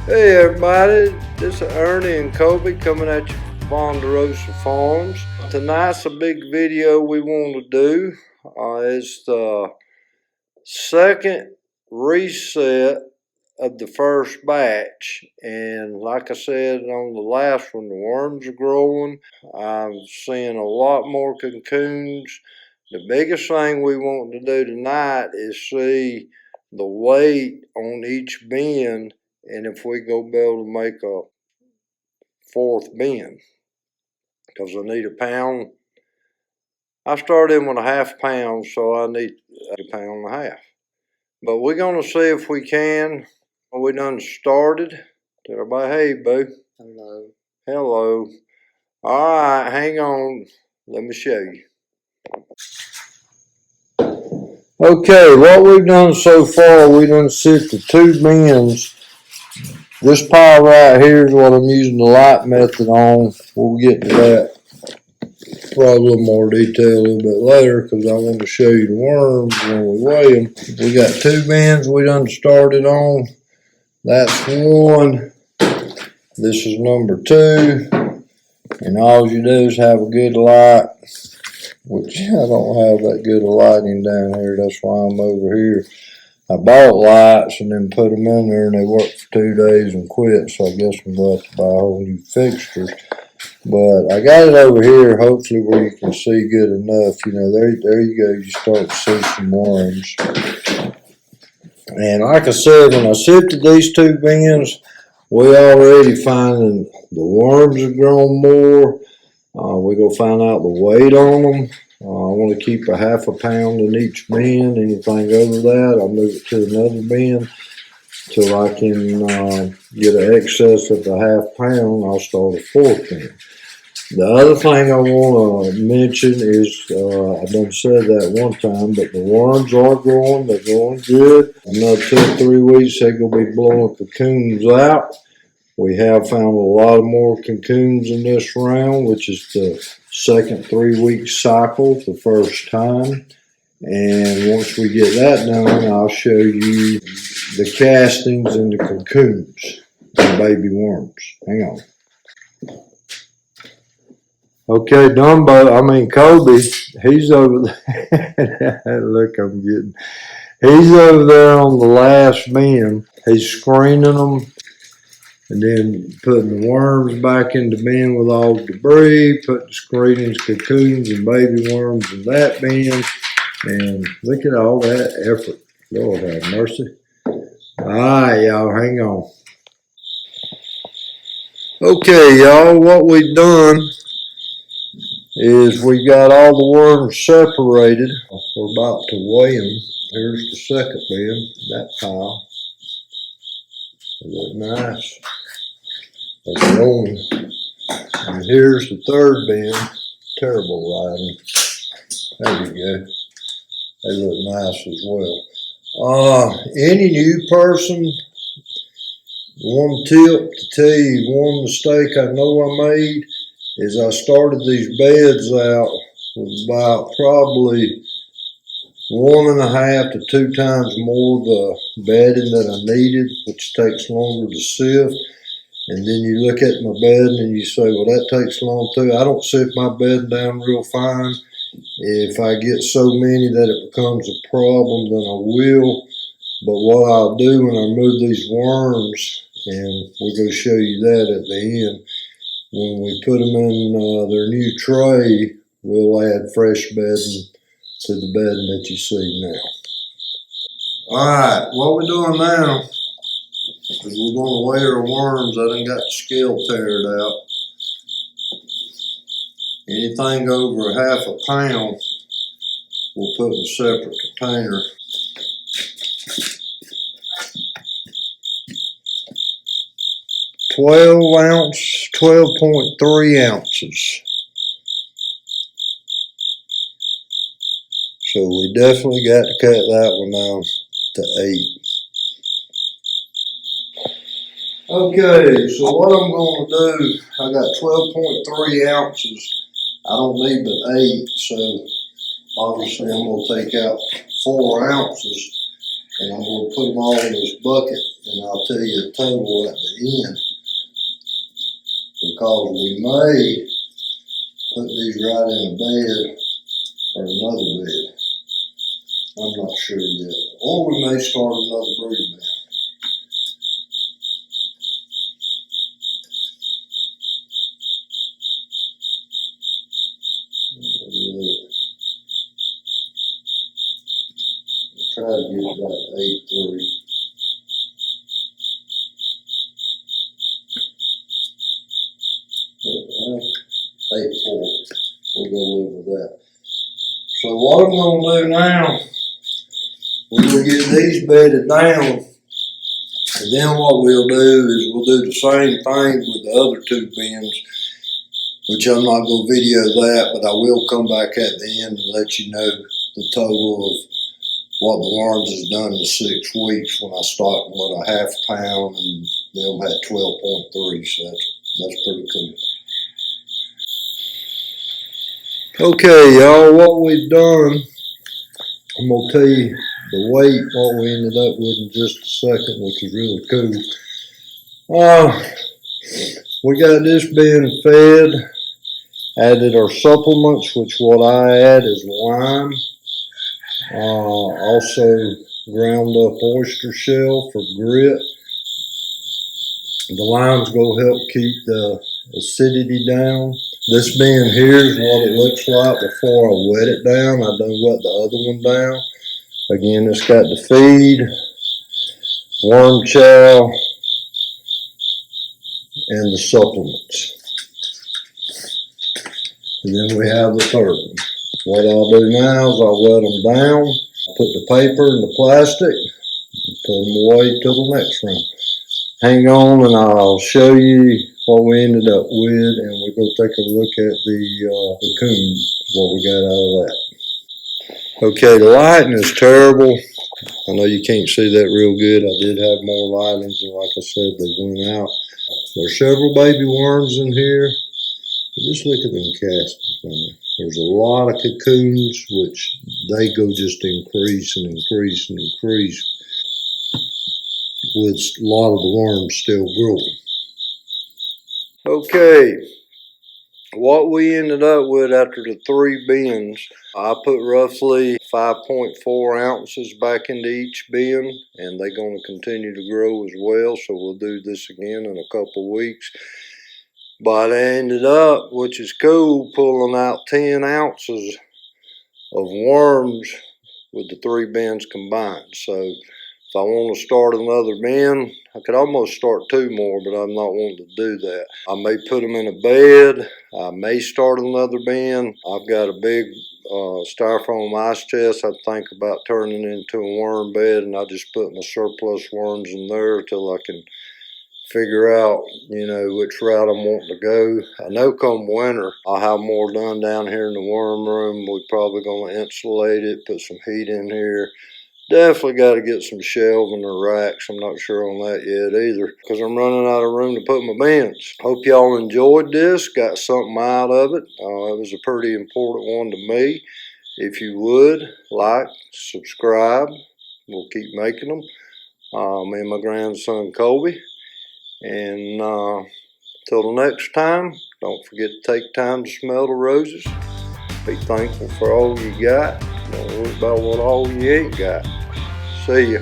Hey everybody, this is Ernie and Kobe coming at you from Vaughn-Da-Rosa Farms. Tonight's a big video we want to do. It's the second reset of the first batch, and like I said on the last one, the worms are growing. I'm seeing a lot more cocoons. The biggest thing we want to do tonight is see the weight on each bin, and if we go be able to make a fourth bin, because I need a pound. I started in with a half pound, so I need a pound and a half. But we're gonna see if we can. We done started. Tell everybody, hey boo. Hello. Hello. All right, hang on. Let me show you. Okay, what we've done so far, we done set the two bins. This pile right here is what I'm using the light method on. We'll get to that probably a little more detail a little bit later, because I want to show you the worms when we weigh them. We got two bins we done started on. That's one. This is number two. And all you do is have a good light, which I don't have that good of lighting down here. That's why I'm over here. I bought lights and then put them in there, and they worked for 2 days and quit. So I guess I'm going to have to buy a whole new fixtures. But I got it over here, hopefully where you can see good enough. You know, there you go. You start to see some worms. And like I said, when I sifted these two bins, we already finding the worms have grown more. We're going to find out the weight on them. I want to keep a half a pound in each bin. Anything over that, I'll move it to another bin till I can get an excess of a half pound. I'll start a fourth bin. The other thing I want to mention is, I done said that one time, but the worms are growing. They're growing good. Another 2 or 3 weeks, they're going to be blowing cocoons out. We have found a lot of more cocoons in this round, which is the second 3-week cycle, the first time. And once we get that done, I'll show you the castings and the cocoons, the baby worms. Hang on. Okay, Kobe, he's over there. Look, he's over there on the last bin. He's screening them and then putting the worms back in the bin with all the debris, putting the screenings, cocoons, and baby worms in that bin. And look at all that effort. Lord have mercy. All right, y'all, hang on. Okay, y'all, what we've done is we got all the worms separated. We're about to weigh them. Here's the second bin, that pile. They look nice. They're growing. And here's the third bin. Terrible lighting. There we go. They look nice as well. Any new person, one tip to tell you, one mistake I know I made is I started these beds out with about probably 1.5 to 2 times more the bedding that I needed, which takes longer to sift. And then you look at my bedding and you say, well, that takes long too. I don't sift my bedding down real fine. If I get so many that it becomes a problem, then I will. But what I'll do when I move these worms, and we're going to show you that at the end, when we put them in their new tray, we'll add fresh bedding to the bedding that you see now. All right, what we're doing now is we're going to weigh our worms. I done got the scale tared out. Anything over a half a pound, we'll put in a separate container. .12 12.3 ounces. So we definitely got to cut that one down to 8. Okay, so what I'm going to do, I got 12.3 ounces. I don't need but 8, so obviously I'm going to take out 4 ounces and I'm going to put them all in this bucket and I'll tell you the total at the end, because we may put these right in a bed or another bed. I'm not sure yet. Or we may start another breeder bed. Try to get about 8.3. But, 8.4. We're gonna live with that. So what I'm gonna do now, we're gonna get these bedded down, and then what we'll do is we'll do the same thing with the other two bins, which I'm not gonna video that, but I will come back at the end and let you know the total of what the worms has done in 6 weeks when I stocked them with a ½ pound and them had 12.3, so that's pretty cool. Okay, y'all, what we've done, I'm gonna tell you the weight, what we ended up with in just a second, which is really cool. We got this being fed, added our supplements, which what I add is lime. Also ground up oyster shell for grit. The lime's gonna help keep the acidity down. This being here is what it looks like before I wet it down. I done wet the other one down. Again, it's got the feed, worm chow, and the supplements. And then we have the third one. What I'll do now is I'll wet them down, put the paper in the plastic, and put them away till the next round. Hang on and I'll show you what we ended up with, and we're going to take a look at the cocoon, what we got out of that. Okay, the lighting is terrible. I know you can't see that real good. I did have more lightings, and like I said, they went out. There's several baby worms in here. Just look at them castings. There's a lot of cocoons, which they go just increase and increase and increase, with a lot of the worms still growing. Okay, what we ended up with after the 3 bins, I put roughly 5.4 ounces back into each bin, and they're going to continue to grow as well, so we'll do this again in a couple weeks. But I ended up, which is cool, pulling out 10 ounces of worms with the 3 bins combined. So if I want to start another bin, I could almost start 2 more, but I'm not wanting to do that. I may put them in a bed. I may start another bin. I've got a big styrofoam ice chest I think about turning into a worm bed, and I just put my surplus worms in there till I can figure out, you know, which route I'm wanting to go. I know come winter, I'll have more done down here in the worm room. We're probably going to insulate it, put some heat in here. Definitely got to get some shelving or racks. I'm not sure on that yet either, because I'm running out of room to put my bins. Hope y'all enjoyed this, got something out of it. It was a pretty important one to me. If you would, like, subscribe. We'll keep making them. Me and my grandson, Colby. And till the next time, don't forget to take time to smell the roses. Be thankful for all you got. Don't worry about what all you ain't got. See ya.